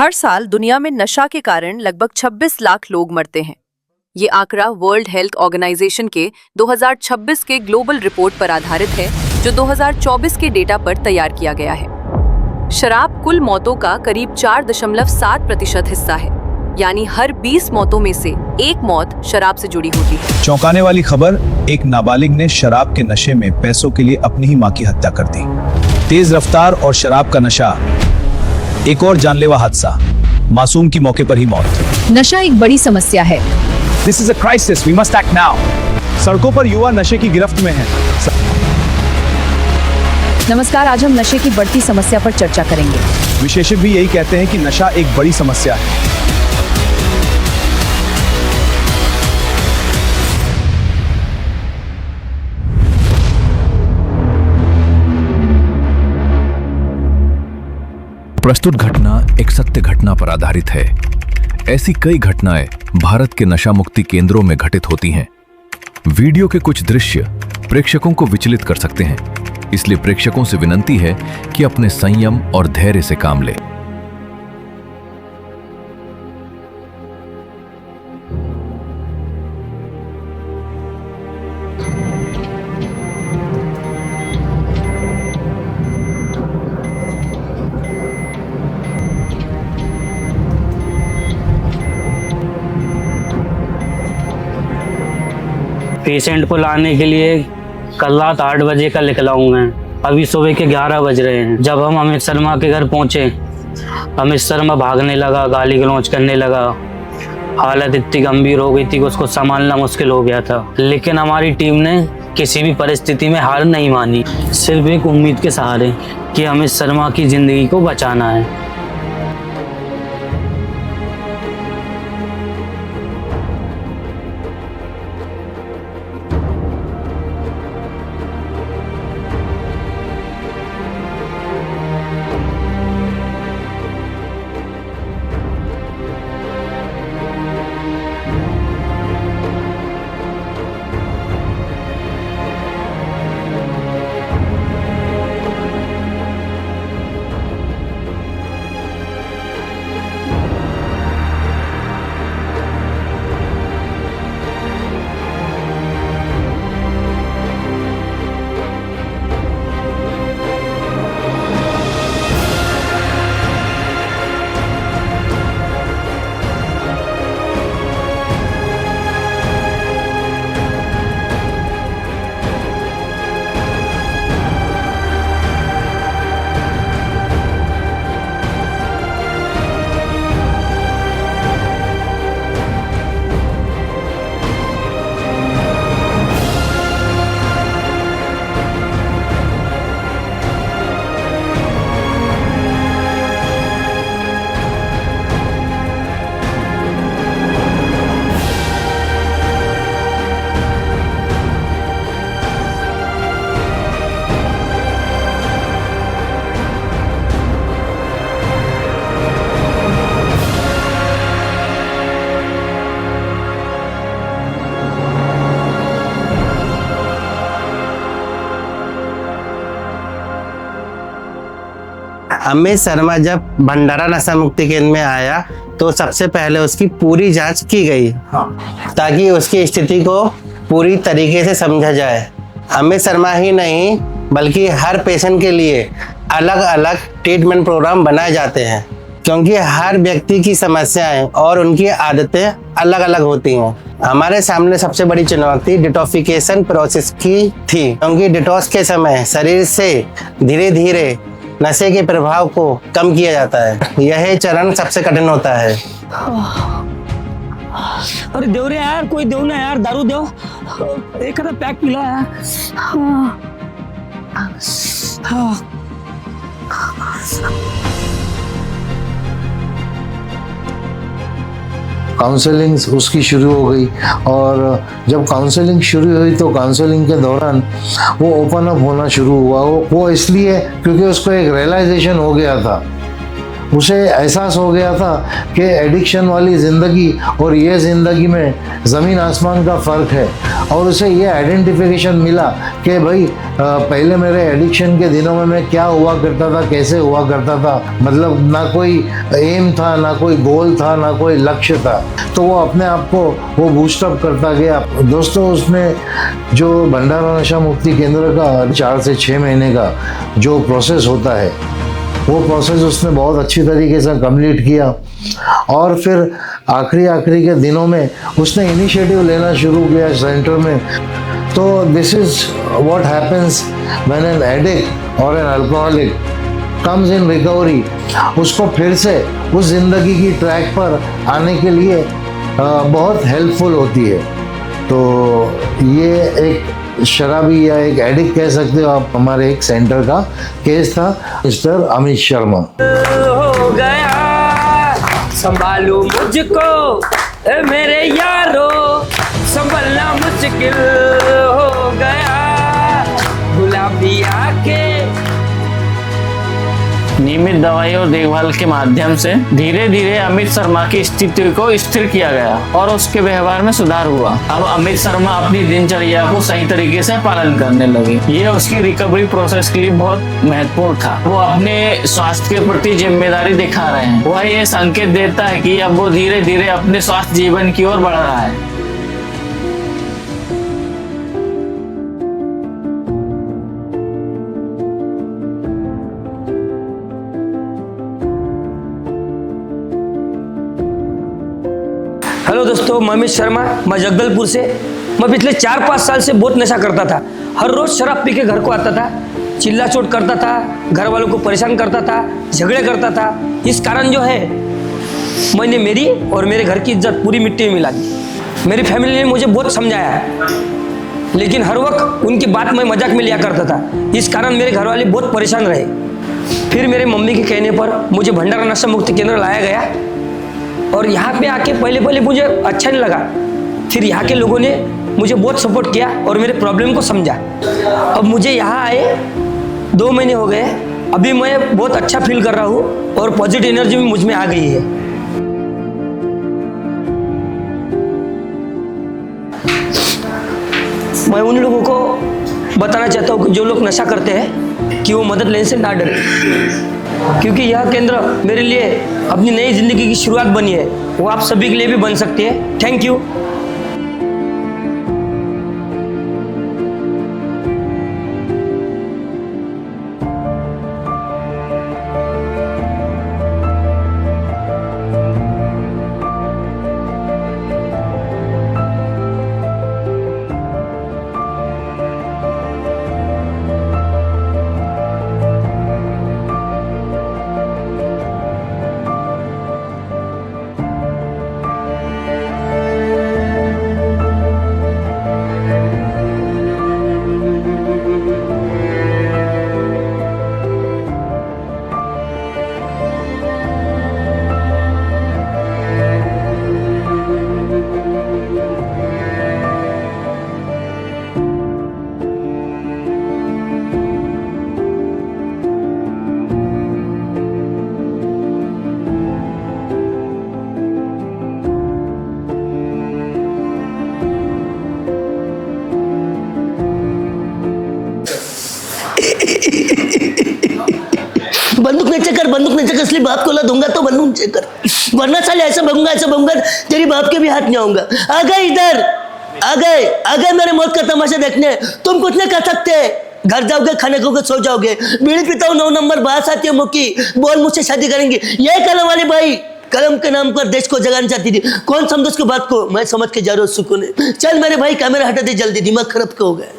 हर साल दुनिया में नशा के कारण लगभग 26 लाख लोग मरते हैं। ये आंकड़ा वर्ल्ड हेल्थ ऑर्गेनाइजेशन के 2026 के ग्लोबल रिपोर्ट पर आधारित है, जो 2024 के डेटा पर तैयार किया गया है। शराब कुल मौतों का करीब 4.7% हिस्सा है, यानी हर 20 मौतों में से एक मौत शराब से जुड़ी होती है। चौंकाने वाली खबर, एक नाबालिग ने शराब के नशे में पैसों के लिए अपनी ही मां की हत्या कर दी। तेज रफ्तार और शराब का नशा, एक और जानलेवा हादसा, मासूम की मौके पर ही मौत। नशा एक बड़ी समस्या है। This is a crisis. We must act now. सड़कों पर युवा नशे की गिरफ्त में हैं। नमस्कार, आज हम नशे की बढ़ती समस्या पर चर्चा करेंगे। विशेषज्ञ भी यही कहते हैं कि नशा एक बड़ी समस्या है। प्रस्तुत घटना एक सत्य घटना पर आधारित है। ऐसी कई घटनाएं भारत के नशा मुक्ति केंद्रों में घटित होती हैं। वीडियो के कुछ दृश्य प्रेक्षकों को विचलित कर सकते हैं, इसलिए प्रेक्षकों से विनती है कि अपने संयम और धैर्य से काम लें। पेशेंट को लाने के लिए कल रात 8 बजे का निकला हूँ मैं। अभी सुबह के 11 बज रहे हैं। जब हम अमित शर्मा के घर पहुँचे, अमित शर्मा भागने लगा, गाली गलौज करने लगा। हालत इतनी गंभीर हो गई थी कि उसको संभालना मुश्किल हो गया था। लेकिन हमारी टीम ने किसी भी परिस्थिति में हार नहीं मानी, सिर्फ एक उम्मीद के सहारे कि अमित शर्मा की जिंदगी को बचाना है। अमित शर्मा जब भंडारा नशा मुक्ति केंद्र में आया तो सबसे पहले उसकी पूरी जांच की गई, ताकि उसकी स्थिति को पूरी तरीके से समझा जाए। अमित शर्मा ही नहीं बल्कि हर पेशेंट के लिए अलग अलग ट्रीटमेंट प्रोग्राम बनाए जाते हैं, क्योंकि हर व्यक्ति की समस्याएं और उनकी आदतें अलग अलग होती हैं। हमारे सामने सबसे बड़ी चुनौती डिटॉक्सिफिकेशन प्रोसेस की थी, क्योंकि डिटॉक्स के समय शरीर से धीरे धीरे नशे के प्रभाव को कम किया जाता है। यह चरण सबसे कठिन होता है। अरे देव रे यार, कोई देव ना यार, दारू दो, एक पैक पिला है। काउंसलिंग उसकी शुरू हो गई, और जब काउंसलिंग शुरू हुई तो काउंसलिंग के दौरान वो ओपन अप होना शुरू हुआ। वो इसलिए क्योंकि उसको एक रियलाइजेशन हो गया था उसे एहसास हो गया था कि एडिक्शन वाली ज़िंदगी और ये ज़िंदगी में ज़मीन आसमान का फ़र्क है। और उसे ये आइडेंटिफिकेशन मिला कि भाई पहले मेरे एडिक्शन के दिनों में मैं क्या हुआ करता था, कैसे हुआ करता था, मतलब ना कोई एम था, ना कोई गोल था, ना कोई लक्ष्य था। तो वो अपने आप को वो बूस्टअप करता गया। दोस्तों, उसने जो भंडारा नशा मुक्ति केंद्र का 4 से 6 महीने का जो प्रोसेस होता है, वो प्रोसेस उसने बहुत अच्छी तरीके से कंप्लीट किया। और फिर आखिरी के दिनों में उसने इनिशिएटिव लेना शुरू किया सेंटर में। तो this is what happens when an addict और an alcoholic comes in recovery. उसको फिर से उस ज़िंदगी की ट्रैक पर आने के लिए बहुत हेल्पफुल होती है। तो ये एक शराबी या एक एडिक्ट कह सकते हो आप, हमारे एक सेंटर का केस था, मिस्टर अमित शर्मा। हो गया संभालो मुझको ए मेरे यारो, संभलना मुश्किल हो गया गुलाबी आके। नियमित दवाई और देखभाल के माध्यम से धीरे धीरे अमित शर्मा की स्थिति को स्थिर किया गया और उसके व्यवहार में सुधार हुआ। अब अमित शर्मा अपनी दिनचर्या को सही तरीके से पालन करने लगे। ये उसकी रिकवरी प्रोसेस के लिए बहुत महत्वपूर्ण था। वो अपने स्वास्थ्य के प्रति जिम्मेदारी दिखा रहे हैं। वह ये संकेत देता है कि अब वो धीरे धीरे अपने स्वास्थ्य जीवन की ओर बढ़ रहा है। हेलो दोस्तों, मैं अमित शर्मा, मैं जगदलपुर से। मैं पिछले 4-5 साल से बहुत नशा करता था। हर रोज शराब पी के घर को आता था, चिल्ला चोट करता था, घर वालों को परेशान करता था, झगड़े करता था। इस कारण जो है मैंने मेरी और मेरे घर की इज्जत पूरी मिट्टी में मिला दी। मेरी फैमिली ने मुझे बहुत समझाया, लेकिन हर वक्त उनकी बात मैं मजाक में लिया करता था। इस कारण मेरे घर वाले बहुत परेशान रहे। फिर मेरे मम्मी के कहने पर मुझे भंडारा नशा मुक्ति केंद्र लाया गया और यहाँ पे आके पहले मुझे अच्छा नहीं लगा। फिर यहाँ के लोगों ने मुझे बहुत सपोर्ट किया और मेरे प्रॉब्लम को समझा। अब मुझे यहाँ आए 2 महीने हो गए। अभी मैं बहुत अच्छा फील कर रहा हूँ और पॉजिटिव एनर्जी भी मुझ में आ गई है। मैं उन लोगों को बताना चाहता हूँ कि जो लोग नशा करते हैं कि वो मदद लेने से ना डरे, क्योंकि यह केंद्र मेरे लिए अपनी नई जिंदगी की शुरुआत बनी है। वो आप सभी के लिए भी बन सकती है। Thank you. बंदूक नीचे कर इसलिए बाप को ला दूंगा तो बंदूक नीचे कर, वरना साले ऐसा भंगा तेरी बाप के भी हाथ नहीं आऊंगा। आ गए इधर, आ गए मेरे मौत का तमाशा देखने। तुम कुछ नहीं कर सकते। घर जाओगे, खाने खाओगे, सो जाओगे। बीड़ी पीता हूँ 9 नंबर, बात आती है मुक्की, बोल मुझसे शादी करेंगे। ये कलम वाली भाई कलम के नाम पर देश को जगाना चाहती थी। कौन समझ उसकी बात को? मैं समझ के जा रहा हूँ सुकून। चल मेरे भाई कैमरा हटा दे जल्दी, दिमाग खराब हो गया।